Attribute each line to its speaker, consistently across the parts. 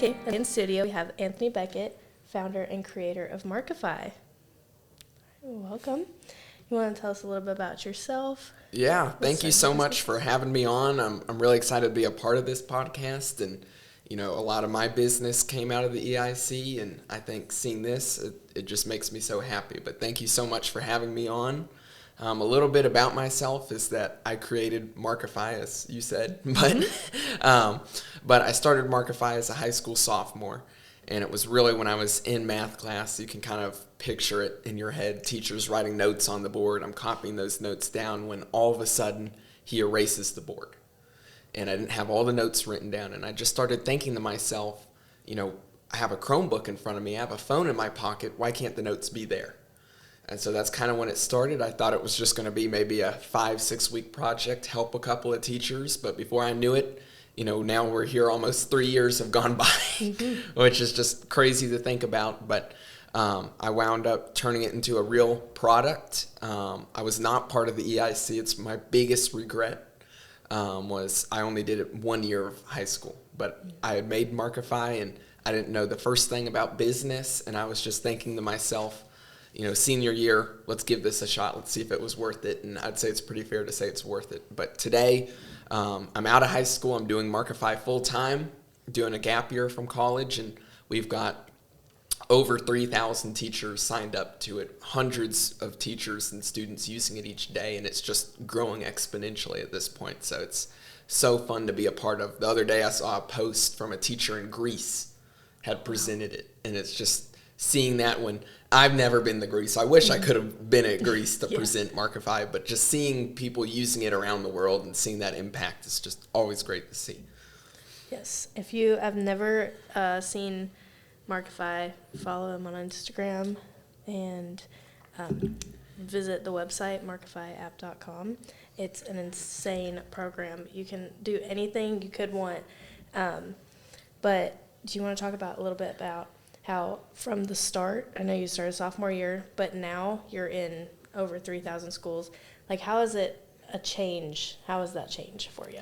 Speaker 1: Okay, in studio we have Anthony Beckett, founder and creator of Markify. Welcome. You want to tell us a little bit about yourself?
Speaker 2: Yeah, thank you so much for having me on. I'm really excited to be a part of this podcast, and a lot of my business came out of the EIC, and I think seeing this, it just makes me so happy. But thank you so much for having me on. A little bit about myself is that I created Markify, as you said, but I started Markify as a high school sophomore, and it was really when I was in math class. You can kind of picture it in your head, teachers writing notes on the board. I'm copying those notes down when all of a sudden he erases the board. And I didn't have all the notes written down, and I just started thinking to myself, I have a Chromebook in front of me, I have a phone in my pocket, why can't the notes be there? And so that's kind of when it started. I thought it was just going to be maybe a 5-6 week project, help a couple of teachers. But before I knew it, now we're here, almost 3 years have gone by, which is just crazy to think about. But I wound up turning it into a real product. I was not part of the EIC. It's my biggest regret was I only did it 1 year of high school. But I had made Markify, and I didn't know the first thing about business. And I was just thinking to myself, senior year, let's give this a shot. Let's see if it was worth it. And I'd say it's pretty fair to say it's worth it. But today, I'm out of high school. I'm doing Markify full time, doing a gap year from college. And we've got over 3,000 teachers signed up to it, hundreds of teachers and students using it each day. And it's just growing exponentially at this point. So it's so fun to be a part of. The other day, I saw a post from a teacher in Greece had presented it. And it's just seeing that when I've never been to Greece. I wish I could have been at Greece to present Markify, but just seeing people using it around the world and seeing that impact is just always great to see.
Speaker 1: Yes. If you have never seen Markify, follow him on Instagram and visit the website, markifyapp.com. It's an insane program. You can do anything you could want. But do you want to talk about a little bit about how from the start, I know you started sophomore year, but now you're in over 3,000 schools. Like, how is it a change? How is that change for you?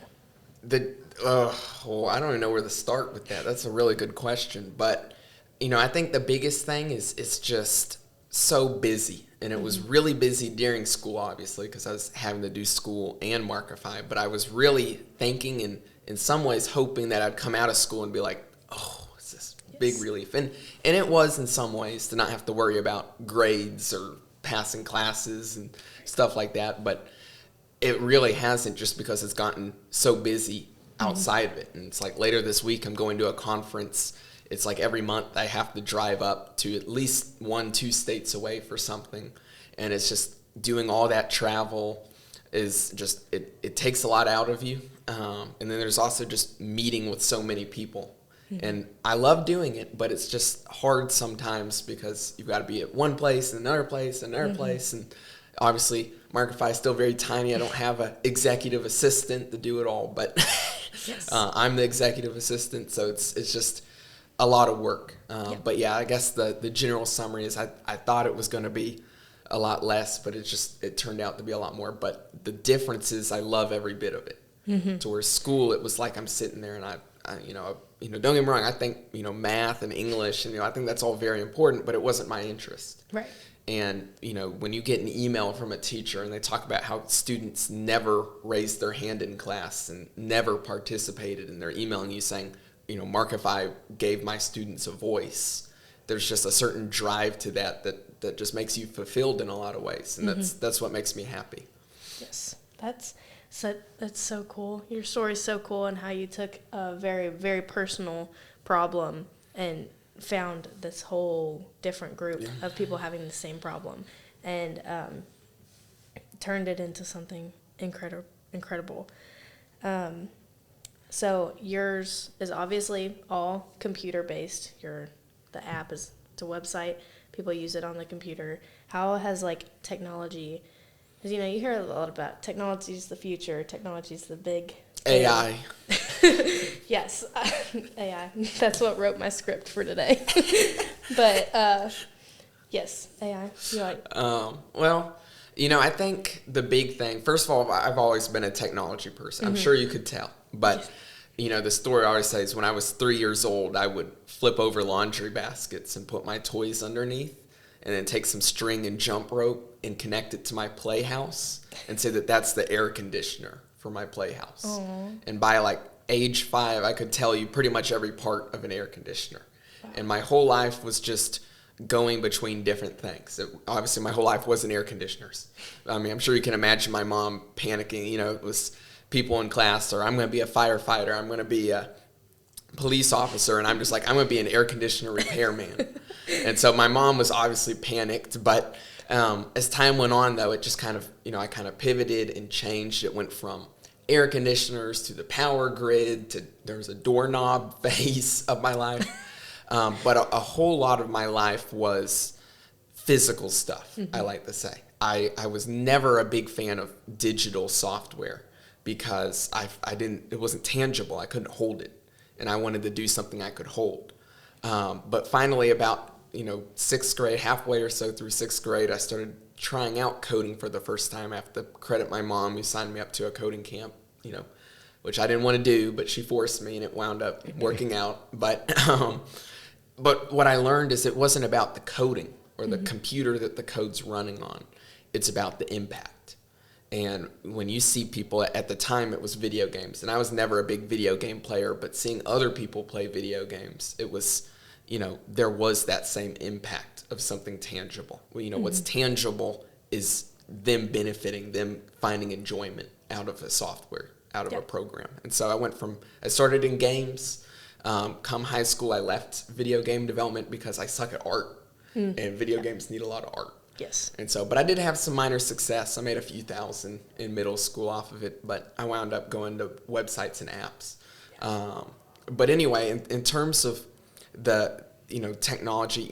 Speaker 2: I don't even know where to start with that. That's a really good question. But, I think the biggest thing is it's just so busy. And it was really busy during school, obviously, because I was having to do school and Markify. But I was really thinking and in some ways hoping that I'd come out of school and be like, big relief. And it was in some ways to not have to worry about grades or passing classes and stuff like that. But it really hasn't, just because it's gotten so busy outside of it. And it's like later this week I'm going to a conference. It's like every month I have to drive up to at least 1-2 states away for something. And it's just doing all that travel is just, it takes a lot out of you. And then there's also just meeting with so many people. And I love doing it, but it's just hard sometimes because you've got to be at one place and another place and another place. And obviously, Markify is still very tiny. I don't have an executive assistant to do it all, but I'm the executive assistant, so it's just a lot of work. But yeah, I guess the general summary is I thought it was going to be a lot less, but it turned out to be a lot more. But the difference is I love every bit of it. To where school, it was like I'm sitting there and I don't get me wrong, I think, math and English, and, I think that's all very important, but it wasn't my interest.
Speaker 1: Right.
Speaker 2: And, when you get an email from a teacher and they talk about how students never raised their hand in class and never participated, and they're emailing you saying, Markify gave my students a voice, there's just a certain drive to that just makes you fulfilled in a lot of ways. And that's what makes me happy.
Speaker 1: Yes. That's so cool. Your story is so cool, and how you took a very, very personal problem and found this whole different group of people having the same problem, and turned it into something incredible. So yours is obviously all computer-based. The app is a website. People use it on the computer. How has technology? Because, you hear a lot about technology is the future. Technology is the big
Speaker 2: AI.
Speaker 1: Yes, AI. That's what wrote my script for today. But, yes, AI.
Speaker 2: Well, I think the big thing, first of all, I've always been a technology person. I'm sure you could tell. But, the story I always say is when I was 3 years old, I would flip over laundry baskets and put my toys underneath and then take some string and jump rope and connect it to my playhouse and say that that's the air conditioner for my playhouse. Aww. And by like age 5, I could tell you pretty much every part of an air conditioner. Wow. And my whole life was just going between different things. Obviously, my whole life wasn't air conditioners. I mean, I'm sure you can imagine my mom panicking. It was people in class, or I'm going to be a firefighter, I'm going to be a police officer, and I'm just like, I'm going to be an air conditioner repairman. And so my mom was obviously panicked, but as time went on, though, it just kind of, I kind of pivoted and changed. It went from air conditioners to the power grid to there was a doorknob phase of my life. But a whole lot of my life was physical stuff, mm-hmm. I like to say. I was never a big fan of digital software because it wasn't tangible. I couldn't hold it. And I wanted to do something I could hold. But finally, about, 6th grade, halfway or so through 6th grade, I started trying out coding for the first time. I have to credit my mom who signed me up to a coding camp, which I didn't want to do, but she forced me and it wound up working out. But what I learned is it wasn't about the coding or the mm-hmm. computer that the code's running on. It's about the impact. And when you see people, at the time it was video games, and I was never a big video game player, but seeing other people play video games, it was, there was that same impact of something tangible. Mm-hmm. What's tangible is them benefiting, them finding enjoyment out of a software, out of a program. And so I started in games. Come high school, I left video game development because I suck at art, and video games need a lot of art.
Speaker 1: Yes.
Speaker 2: And so, but I did have some minor success. I made a few thousand in middle school off of it, but I wound up going to websites and apps. Yeah. But anyway, in terms of the, technology,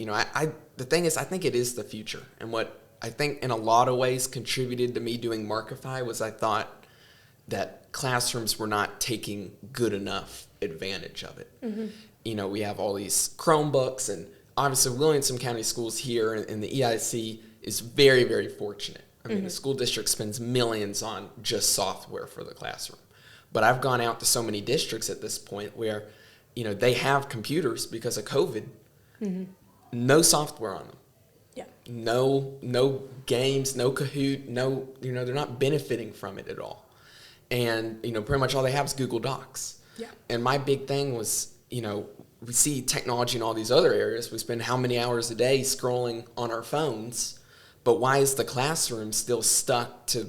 Speaker 2: the thing is, I think it is the future. And what I think in a lot of ways contributed to me doing Markify was I thought that classrooms were not taking good enough advantage of it. Mm-hmm. We have all these Chromebooks, and obviously Williamson County Schools here and the EIC is very, very fortunate. I mean, mm-hmm. the school district spends millions on just software for the classroom. But I've gone out to so many districts at this point where, they have computers because of COVID, mm-hmm. no software on them.
Speaker 1: Yeah.
Speaker 2: No games, no Kahoot, they're not benefiting from it at all. And, pretty much all they have is Google Docs. Yeah. And my big thing was, we see technology in all these other areas. We spend how many hours a day scrolling on our phones, but why is the classroom still stuck to,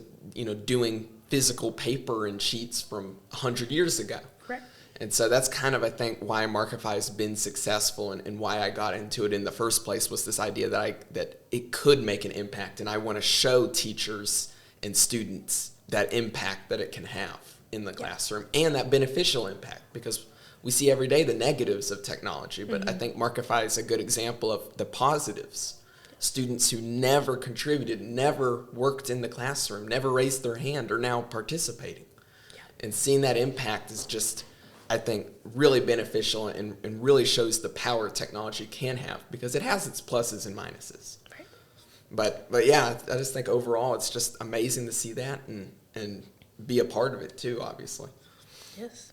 Speaker 2: doing physical paper and sheets from 100 years ago?
Speaker 1: Correct.
Speaker 2: And so that's kind of, I think, why Markify has been successful and why I got into it in the first place was this idea that it could make an impact. And I want to show teachers and students that impact that it can have in the classroom and that beneficial impact, because we see every day the negatives of technology, but mm-hmm. I think Markify is a good example of the positives. Students who never contributed, never worked in the classroom, never raised their hand are now participating. Yeah. And seeing that impact is just, I think, really beneficial and really shows the power technology can have, because it has its pluses and minuses. Right. But yeah, I just think overall it's just amazing to see that and be a part of it too, obviously.
Speaker 1: Yes.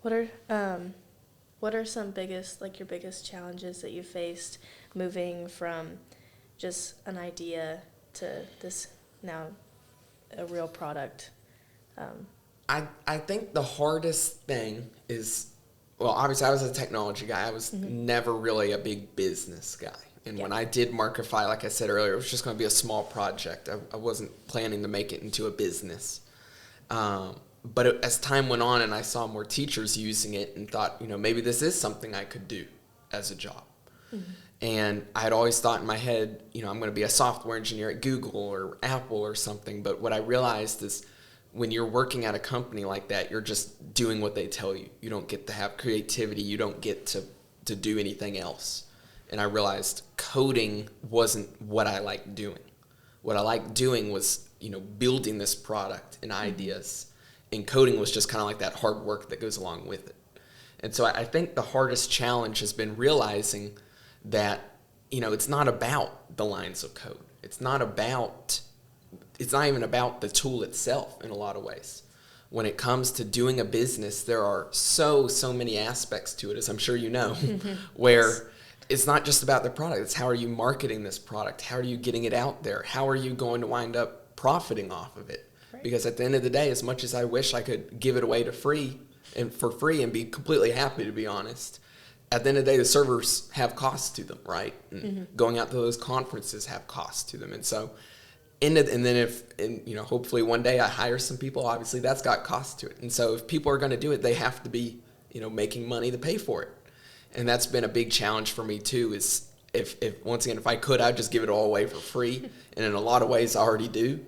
Speaker 1: What are some your biggest challenges that you faced moving from just an idea to this now a real product?
Speaker 2: I think the hardest thing is, well, obviously I was a technology guy. I was mm-hmm. never really a big business guy. And when I did Markify, like I said earlier, it was just going to be a small project. I wasn't planning to make it into a business. But as time went on and I saw more teachers using it and thought, maybe this is something I could do as a job. Mm-hmm. And I had always thought in my head, I'm going to be a software engineer at Google or Apple or something. But what I realized is when you're working at a company like that, you're just doing what they tell you. You don't get to have creativity. You don't get to do anything else. And I realized coding wasn't what I liked doing. What I liked doing was, building this product and ideas. And coding was just kind of like that hard work that goes along with it. And so I think the hardest challenge has been realizing that, it's not about the lines of code. It's not even about the tool itself in a lot of ways. when it comes to doing a business, there are so many aspects to it, as I'm sure you know, where it's not just about the product. It's how are you marketing this product? How are you getting it out there? How are you going to wind up profiting off of it? Right. Because at the end of the day, as much as I wish I could give it away for free and be completely happy, to be honest, at the end of the day, the servers have costs to them, right? And going out to those conferences have costs to them. And so, and then hopefully one day I hire some people, obviously that's got costs to it. And so if people are going to do it, they have to be, making money to pay for it. And that's been a big challenge for me too, is if once again, if I could, I'd just give it all away for free. And in a lot of ways I already do.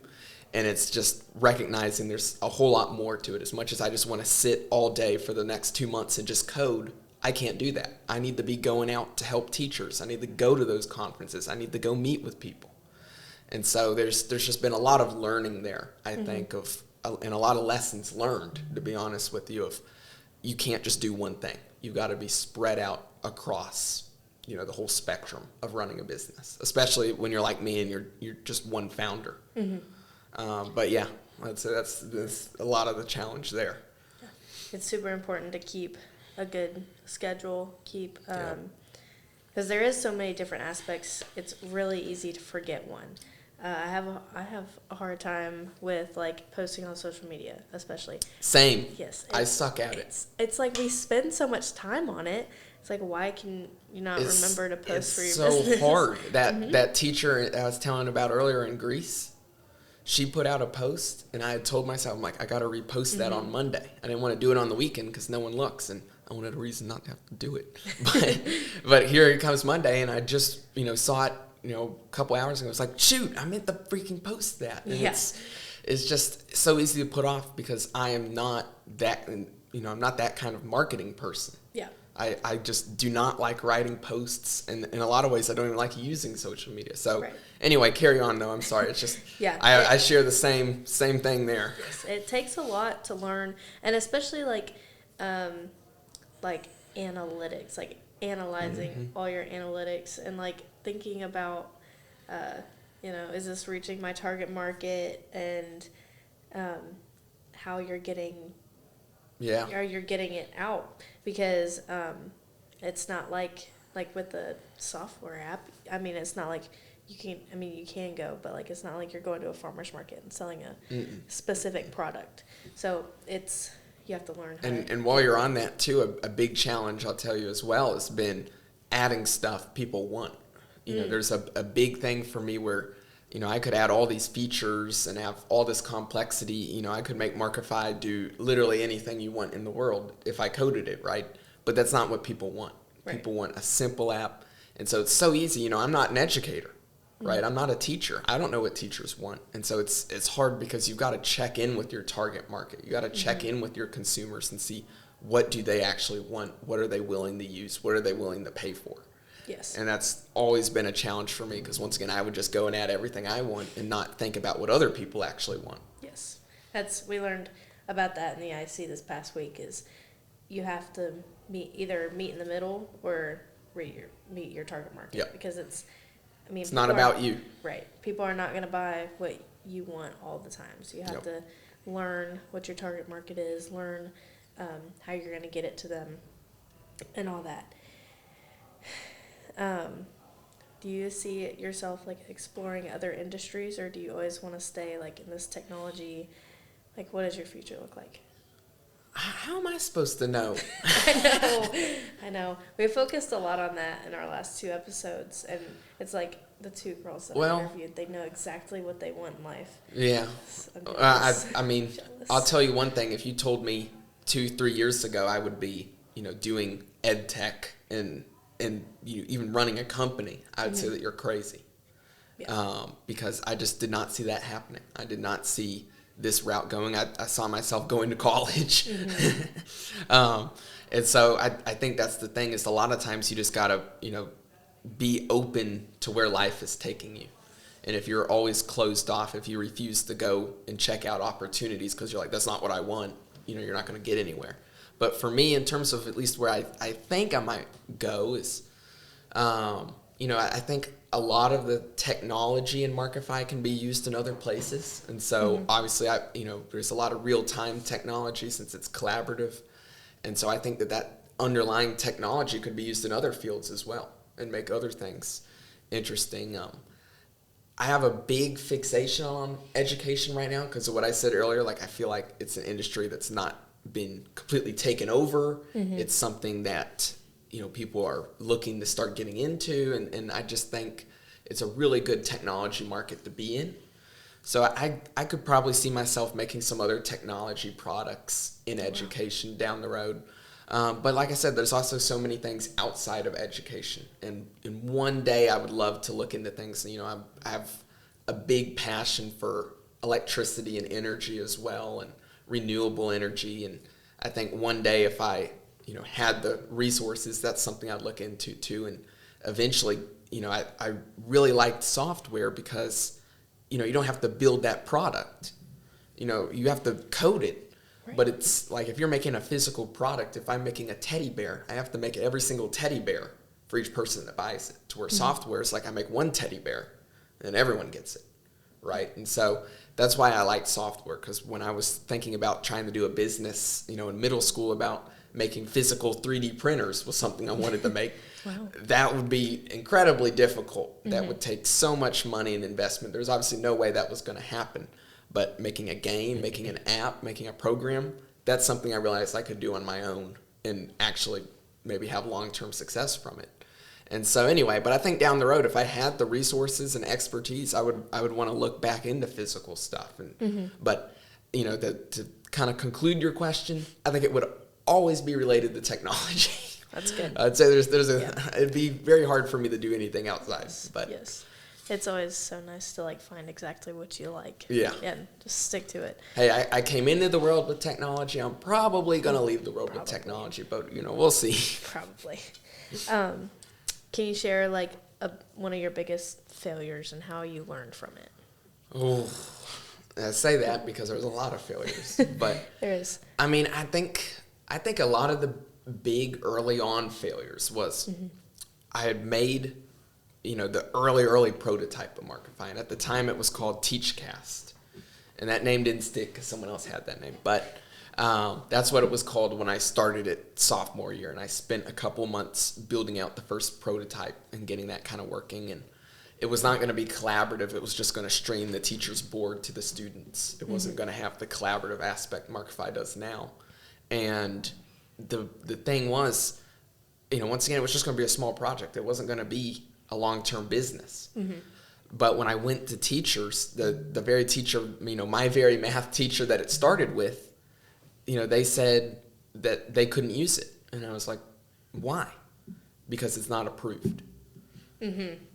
Speaker 2: And it's just recognizing there's a whole lot more to it. As much as I just want to sit all day for the next 2 months and just code, I can't do that. I need to be going out to help teachers. I need to go to those conferences. I need to go meet with people. And so there's just been a lot of learning there, I think, and a lot of lessons learned, to be honest with you, of you can't just do one thing. You've got to be spread out across, the whole spectrum of running a business, especially when you're like me and you're just one founder. But yeah, I'd say that's a lot of the challenge there.
Speaker 1: Yeah. It's super important to keep a good schedule, because there is so many different aspects. It's really easy to forget one. I have a hard time with posting on social media, especially.
Speaker 2: Same.
Speaker 1: Yes.
Speaker 2: I suck at it.
Speaker 1: It's like we spend so much time on it. It's like, why can you not remember to post for your business?
Speaker 2: It's so hard. That teacher I was telling about earlier in Greece, she put out a post, and I had told myself, I'm like, I got to repost that on Monday. I didn't want to do it on the weekend because no one looks, and I wanted a reason not to have to do it. But here it comes Monday, and I just, saw it, a couple hours ago. It's like, shoot, I meant to freaking post that. And it's just so easy to put off because I am not that, I'm not that kind of marketing person. Yeah. I just do not like writing posts, and in a lot of ways, I don't even like using social media. So anyway, carry on though. I'm sorry. It's just I share the same thing there.
Speaker 1: Yes, it takes a lot to learn, and especially analytics, analyzing all your analytics and thinking about, is this reaching my target market, and how you're getting. Yeah. Or you're getting it out, because it's not like with the software app. I mean, it's not like you can go, but it's not like you're going to a farmer's market and selling a specific product. So you have to learn how
Speaker 2: and while you're on that too, a big challenge I'll tell you as well has been adding stuff people want. There's a big thing for me where I could add all these features and have all this complexity. I could make Markify do literally anything you want in the world if I coded it, right? But that's not what people want. Right. People want a simple app. And so it's so easy. I'm not an educator, right? I'm not a teacher. I don't know what teachers want. And so it's hard because you've got to check in with your target market. You got to check in with your consumers and see what do they actually want? What are they willing to use? What are they willing to pay for?
Speaker 1: Yes.
Speaker 2: And that's always been a challenge for me because, once again, I would just go and add everything I want and not think about what other people actually want.
Speaker 1: Yes. We learned about that in the IC this past week, is you have to either meet in the middle or meet your target market.
Speaker 2: Yep.
Speaker 1: Because it's
Speaker 2: not about you.
Speaker 1: Right. People are not going to buy what you want all the time. So you have to learn what your target market is, learn how you're going to get it to them, and all that. Do you see yourself exploring other industries, or do you always want to stay in this technology? What does your future look like?
Speaker 2: How am I supposed to know?
Speaker 1: I know. We focused a lot on that in our last 2 episodes, and it's the 2 girls that I interviewed, they know exactly what they want in life. Yeah.
Speaker 2: I'll tell you one thing. If you told me 2-3 years ago I would be, doing ed tech and even running a company, I would say that you're crazy. Yeah. Because I just did not see that happening. I did not see this route going. I saw myself going to college. And so I think that's the thing, is a lot of times you just got to, be open to where life is taking you. And if you're always closed off, if you refuse to go and check out opportunities because you're like, that's not what I want, you're not going to get anywhere. But for me, in terms of at least where I think I might go is, I think a lot of the technology in Markify can be used in other places. And so obviously, there's a lot of real-time technology since it's collaborative. And so I think that underlying technology could be used in other fields as well and make other things interesting. I have a big fixation on education right now because of what I said earlier. Like, I feel like it's an industry that's not been completely taken over. It's something that, people are looking to start getting into. And I just think it's a really good technology market to be in. So I could probably see myself making some other technology products in education down the road. But like I said, there's also so many things outside of education. And one day I would love to look into things. I have a big passion for electricity and energy as well, and renewable energy. And I think one day if I, had the resources, that's something I'd look into too. And eventually, I really liked software because, you don't have to build that product. You have to code it. Right. But it's like if you're making a physical product, if I'm making a teddy bear, I have to make every single teddy bear for each person that buys it. To where software is like I make one teddy bear and everyone gets it, right? And so that's why I like software, because when I was thinking about trying to do a business, in middle school about making physical 3D printers was something I wanted to make. Wow. That would be incredibly difficult. That would take so much money and investment. There's obviously no way that was going to happen. But making a game, making an app, making a program, that's something I realized I could do on my own and actually maybe have long-term success from it. And so anyway, but I think down the road, if I had the resources and expertise, I would want to look back into physical stuff. And but to kind of conclude your question, I think it would always be related to technology.
Speaker 1: That's good.
Speaker 2: I'd say it'd be very hard for me to do anything outside. But
Speaker 1: yes. It's always so nice to find exactly what you like.
Speaker 2: Yeah.
Speaker 1: And just stick to it.
Speaker 2: Hey, I came into the world with technology. I'm probably going to leave the world with technology, but we'll see.
Speaker 1: Probably. Can you share one of your biggest failures and how you learned from it?
Speaker 2: Oh, I say that because there's a lot of failures, but
Speaker 1: there is.
Speaker 2: I mean, I think a lot of the big early on failures was I had made the early prototype of Markify. And at the time, it was called TeachCast. And that name didn't stick because someone else had that name. But that's what it was called when I started it sophomore year. And I spent a couple months building out the first prototype and getting that kind of working. And it was not going to be collaborative. It was just going to stream the teacher's board to the students. It wasn't going to have the collaborative aspect Markify does now. And the thing was, once again, it was just going to be a small project. It wasn't going to be a long-term business. But when I went to teachers, the very teacher, my very math teacher that it started with, they said that they couldn't use it. And I was like, why? Because it's not approved.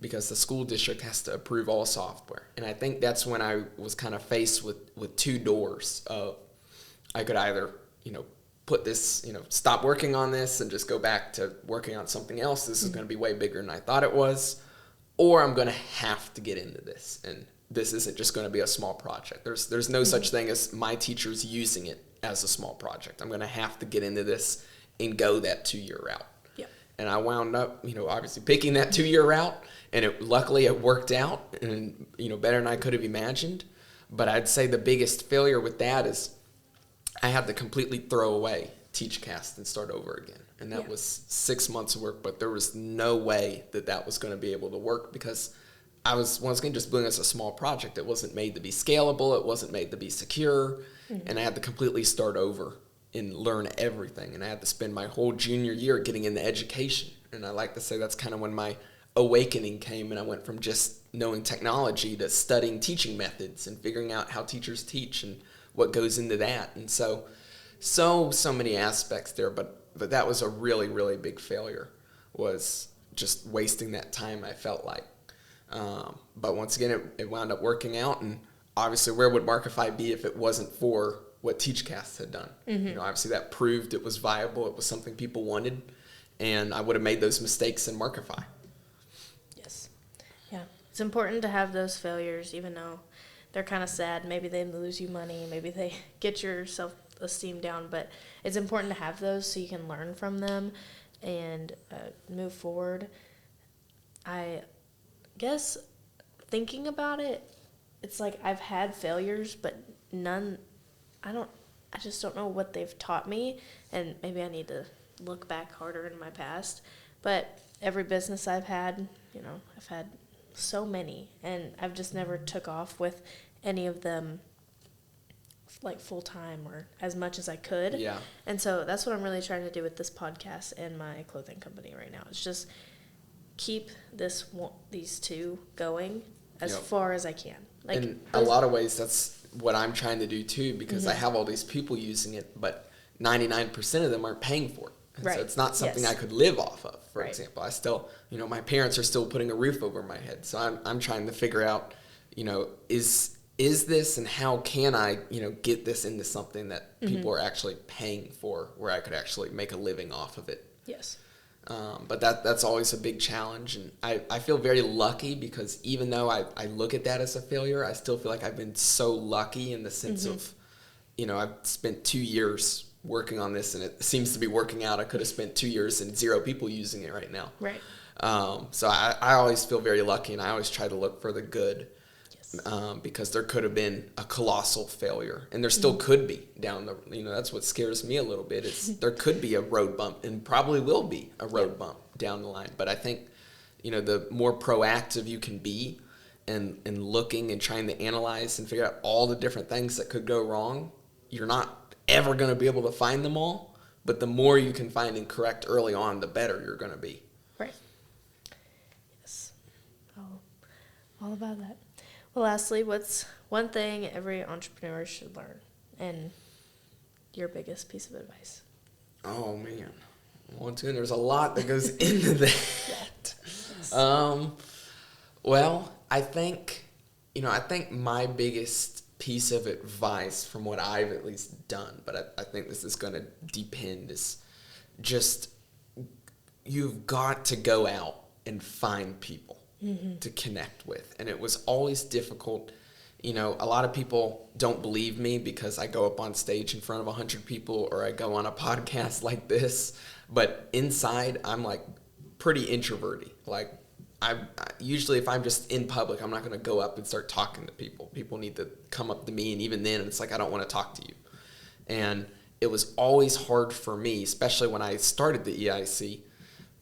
Speaker 2: Because the school district has to approve all software. And I think that's when I was kind of faced with two doors of I could either, put this, stop working on this and just go back to working on something else. This is going to be way bigger than I thought it was. Or I'm going to have to get into this. And this isn't just going to be a small project. There's no such thing as my teachers using it as a small project. I'm going to have to get into this and go that 2-year route.
Speaker 1: Yeah.
Speaker 2: And I wound up, obviously picking that 2-year route. And luckily it worked out and, better than I could have imagined. But I'd say the biggest failure with that is I had to completely throw away TeachCast and start over again. And that was 6 months of work, but there was no way that was going to be able to work because I was, once again, just doing it as a small project. It wasn't made to be scalable. It wasn't made to be secure. And I had to completely start over and learn everything. And I had to spend my whole junior year getting into education. And I like to say that's kind of when my awakening came, and I went from just knowing technology to studying teaching methods and figuring out how teachers teach and what goes into that. And so many aspects there, but that was a really, really big failure, was just wasting that time, I felt like. But once again, it wound up working out, and obviously where would Markify be if it wasn't for what TeachCast had done? Obviously that proved it was viable, it was something people wanted, and I would have made those mistakes in Markify.
Speaker 1: Yes. Yeah. It's important to have those failures, even though they're kind of sad. Maybe they lose you money, maybe they get your self-esteem down, but it's important to have those so you can learn from them and move forward. I guess thinking about it, it's like I've had failures, but none, I just don't know what they've taught me, and maybe I need to look back harder in my past. But every business I've had, I've had so many, and I've just never took off with any of them like full time or as much as I could.
Speaker 2: Yeah.
Speaker 1: And so that's what I'm really trying to do with this podcast and my clothing company right now. It's just keep these two going as far as I can. Like, in
Speaker 2: a lot of ways, that's what I'm trying to do too, because I have all these people using it, but 99% of them aren't paying for it. And so it's not something I could live off of, for example. I still, my parents are still putting a roof over my head. So I'm trying to figure out, is this, and how can I, get this into something that people are actually paying for, where I could actually make a living off of it.
Speaker 1: Yes.
Speaker 2: But that's always a big challenge, and I feel very lucky, because even though I look at that as a failure, I still feel like I've been so lucky in the sense of, I've spent 2 years working on this, and it seems to be working out. I could have spent 2 years and 0 people using it right now.
Speaker 1: Right.
Speaker 2: So I always feel very lucky, and I always try to look for the good. Because there could have been a colossal failure, and there still could be down the, that's what scares me a little bit, is there could be a road bump, and probably will be a road bump down the line. But I think, the more proactive you can be and looking and trying to analyze and figure out all the different things that could go wrong, you're not ever going to be able to find them all, but the more you can find and correct early on, the better you're going to be.
Speaker 1: Right. Yes. All about that. Well, lastly, what's one thing every entrepreneur should learn, and your biggest piece of advice?
Speaker 2: Oh, man. There's a lot that goes into that.
Speaker 1: Yes.
Speaker 2: Well, I think my biggest piece of advice, from what I've at least done, but I think this is going to depend, is just, you've got to go out and find people to connect with. And it was always difficult. A lot of people don't believe me because I go up on stage in front of 100 people, or I go on a podcast like this. But inside, I'm like pretty introverted. Like, I usually, if I'm just in public, I'm not going to go up and start talking to people. People need to come up to me, and even then, it's like, I don't want to talk to you. And it was always hard for me, especially when I started the EIC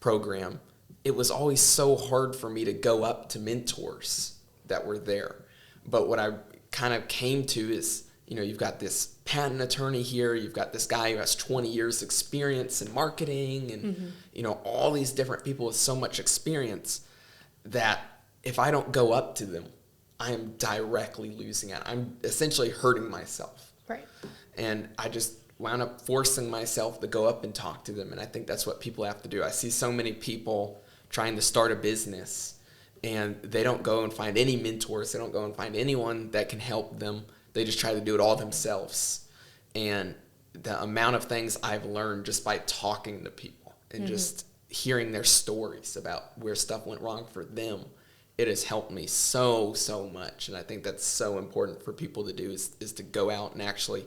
Speaker 2: program. It was always so hard for me to go up to mentors that were there. But what I kind of came to is, you've got this patent attorney here, you've got this guy who has 20 years experience in marketing, and, all these different people with so much experience, that if I don't go up to them, I am directly losing out. I'm essentially hurting myself.
Speaker 1: Right.
Speaker 2: And I just wound up forcing myself to go up and talk to them. And I think that's what people have to do. I see so many people trying to start a business, and they don't go and find any mentors. They don't go and find anyone that can help them. They just try to do it all themselves. And the amount of things I've learned just by talking to people and just hearing their stories about where stuff went wrong for them, it has helped me so much. And I think that's so important for people to do, is to go out and actually,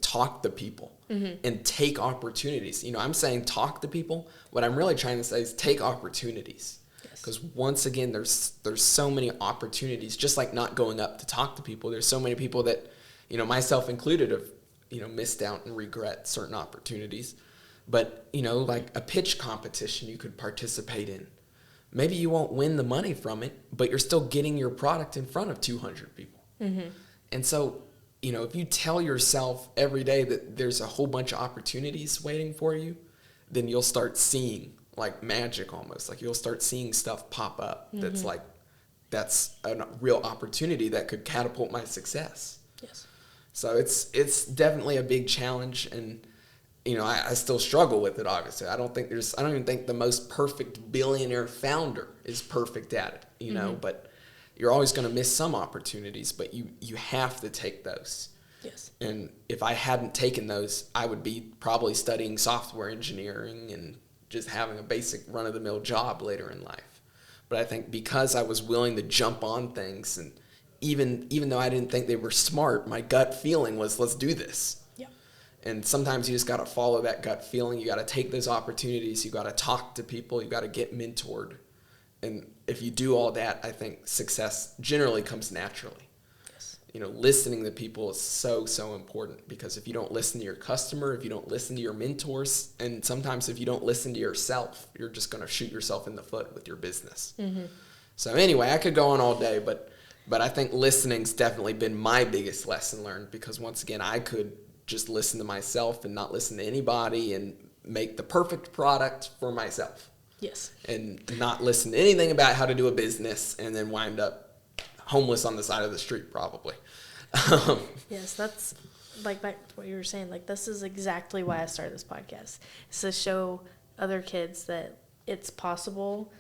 Speaker 2: talk to people and take opportunities. I'm saying talk to people. What I'm really trying to say is take opportunities. Because once again, there's so many opportunities, just like not going up to talk to people. There's so many people that, myself included, have, missed out and regret certain opportunities. But, like a pitch competition you could participate in. Maybe you won't win the money from it, but you're still getting your product in front of 200 people. And so, if you tell yourself every day that there's a whole bunch of opportunities waiting for you, then you'll start seeing, like magic almost. Like, you'll start seeing stuff pop up that's like, that's a real opportunity that could catapult my success.
Speaker 1: Yes.
Speaker 2: So it's definitely a big challenge, and I still struggle with it, obviously. I don't even think the most perfect billionaire founder is perfect at it, but you're always going to miss some opportunities, but you have to take those.
Speaker 1: Yes.
Speaker 2: And if I hadn't taken those, I would be probably studying software engineering and just having a basic run-of-the-mill job later in life. But I think because I was willing to jump on things, and even though I didn't think they were smart, my gut feeling was, let's do this.
Speaker 1: Yeah.
Speaker 2: And sometimes you just got to follow that gut feeling. You got to take those opportunities. You got to talk to people. You got to get mentored. And if you do all that, I think success generally comes naturally.
Speaker 1: Yes.
Speaker 2: Listening to people is so, so important, because if you don't listen to your customer, if you don't listen to your mentors, and sometimes if you don't listen to yourself, you're just going to shoot yourself in the foot with your business. Mm-hmm. So anyway, I could go on all day, but I think listening's definitely been my biggest lesson learned, because once again, I could just listen to myself and not listen to anybody and make the perfect product for myself.
Speaker 1: Yes.
Speaker 2: And not listen to anything about how to do a business, and then wind up homeless on the side of the street probably.
Speaker 1: Yes, that's like back to what you were saying. Like, this is exactly why I started this podcast. It's to show other kids that it's possible.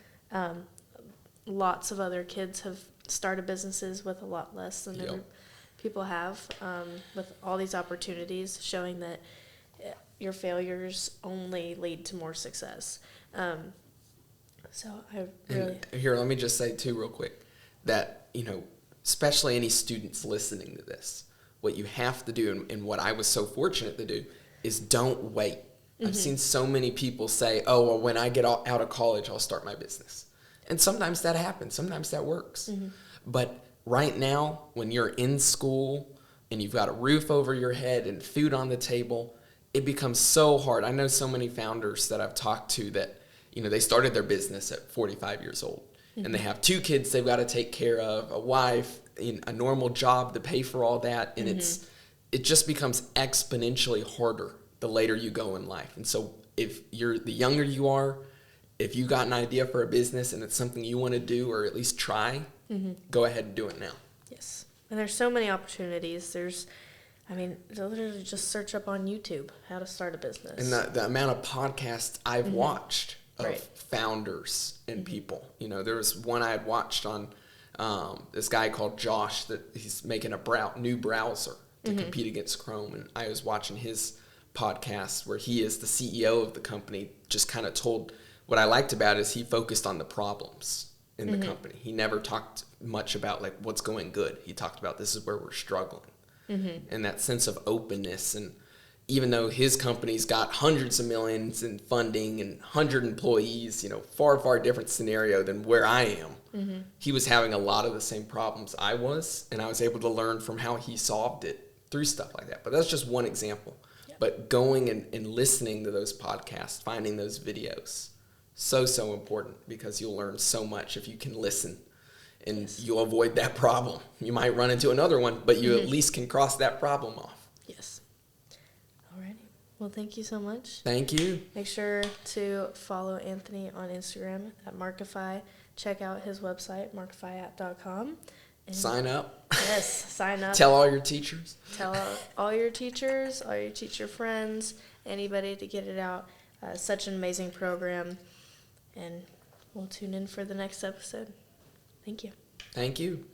Speaker 1: Lots of other kids have started businesses with a lot less than other people have, with all these opportunities, showing that your failures only lead to more success. So I really...
Speaker 2: And here, let me just say too real quick that, especially any students listening to this, what you have to do, and what I was so fortunate to do, is don't wait. Mm-hmm. I've seen so many people say, oh, well, when I get out of college, I'll start my business. And sometimes that happens. Sometimes that works. Mm-hmm. But right now, when you're in school and you've got a roof over your head and food on the table, it becomes so hard. I know so many founders that I've talked to that, they started their business at 45 years old. Mm-hmm. And they have 2 kids they've got to take care of, a wife, a normal job to pay for all that. And mm-hmm. it just becomes exponentially harder the later you go in life. And so the younger you are, if you got an idea for a business and it's something you want to do, or at least try, mm-hmm. go ahead and do it now.
Speaker 1: Yes. And there's so many opportunities. Literally just search up on YouTube how to start a business. And
Speaker 2: the amount of podcasts I've mm-hmm. watched of
Speaker 1: right.
Speaker 2: founders and mm-hmm. people. There was one I had watched on this guy called Josh, that he's making a new browser to mm-hmm. compete against Chrome. And I was watching his podcast where he is the CEO of the company, just kind of told... What I liked about it is he focused on the problems in the mm-hmm. company. He never talked much about like what's going good. He talked about this is where we're struggling. Mm-hmm. And that sense of openness. And even though his company's got hundreds of millions in funding and 100 employees, far, far different scenario than where I am. Mm-hmm. He was having a lot of the same problems I was, and I was able to learn from how he solved it through stuff like that. But that's just one example. Yep. But going and listening to those podcasts, finding those videos, so important, because you'll learn so much if you can listen, and yes. you'll avoid that problem. You might run into another one, but you mm-hmm. at least can cross that problem off.
Speaker 1: Yes. Alrighty. Well, thank you so much.
Speaker 2: Thank you.
Speaker 1: Make sure to follow Anthony on Instagram at Markify. Check out his website, markifyapp.com.
Speaker 2: Sign up.
Speaker 1: Yes, sign up.
Speaker 2: Tell all your teachers.
Speaker 1: Tell all your teachers, all your teacher friends, anybody to get it out. Such an amazing program. And we'll tune in for the next episode. Thank you.
Speaker 2: Thank you.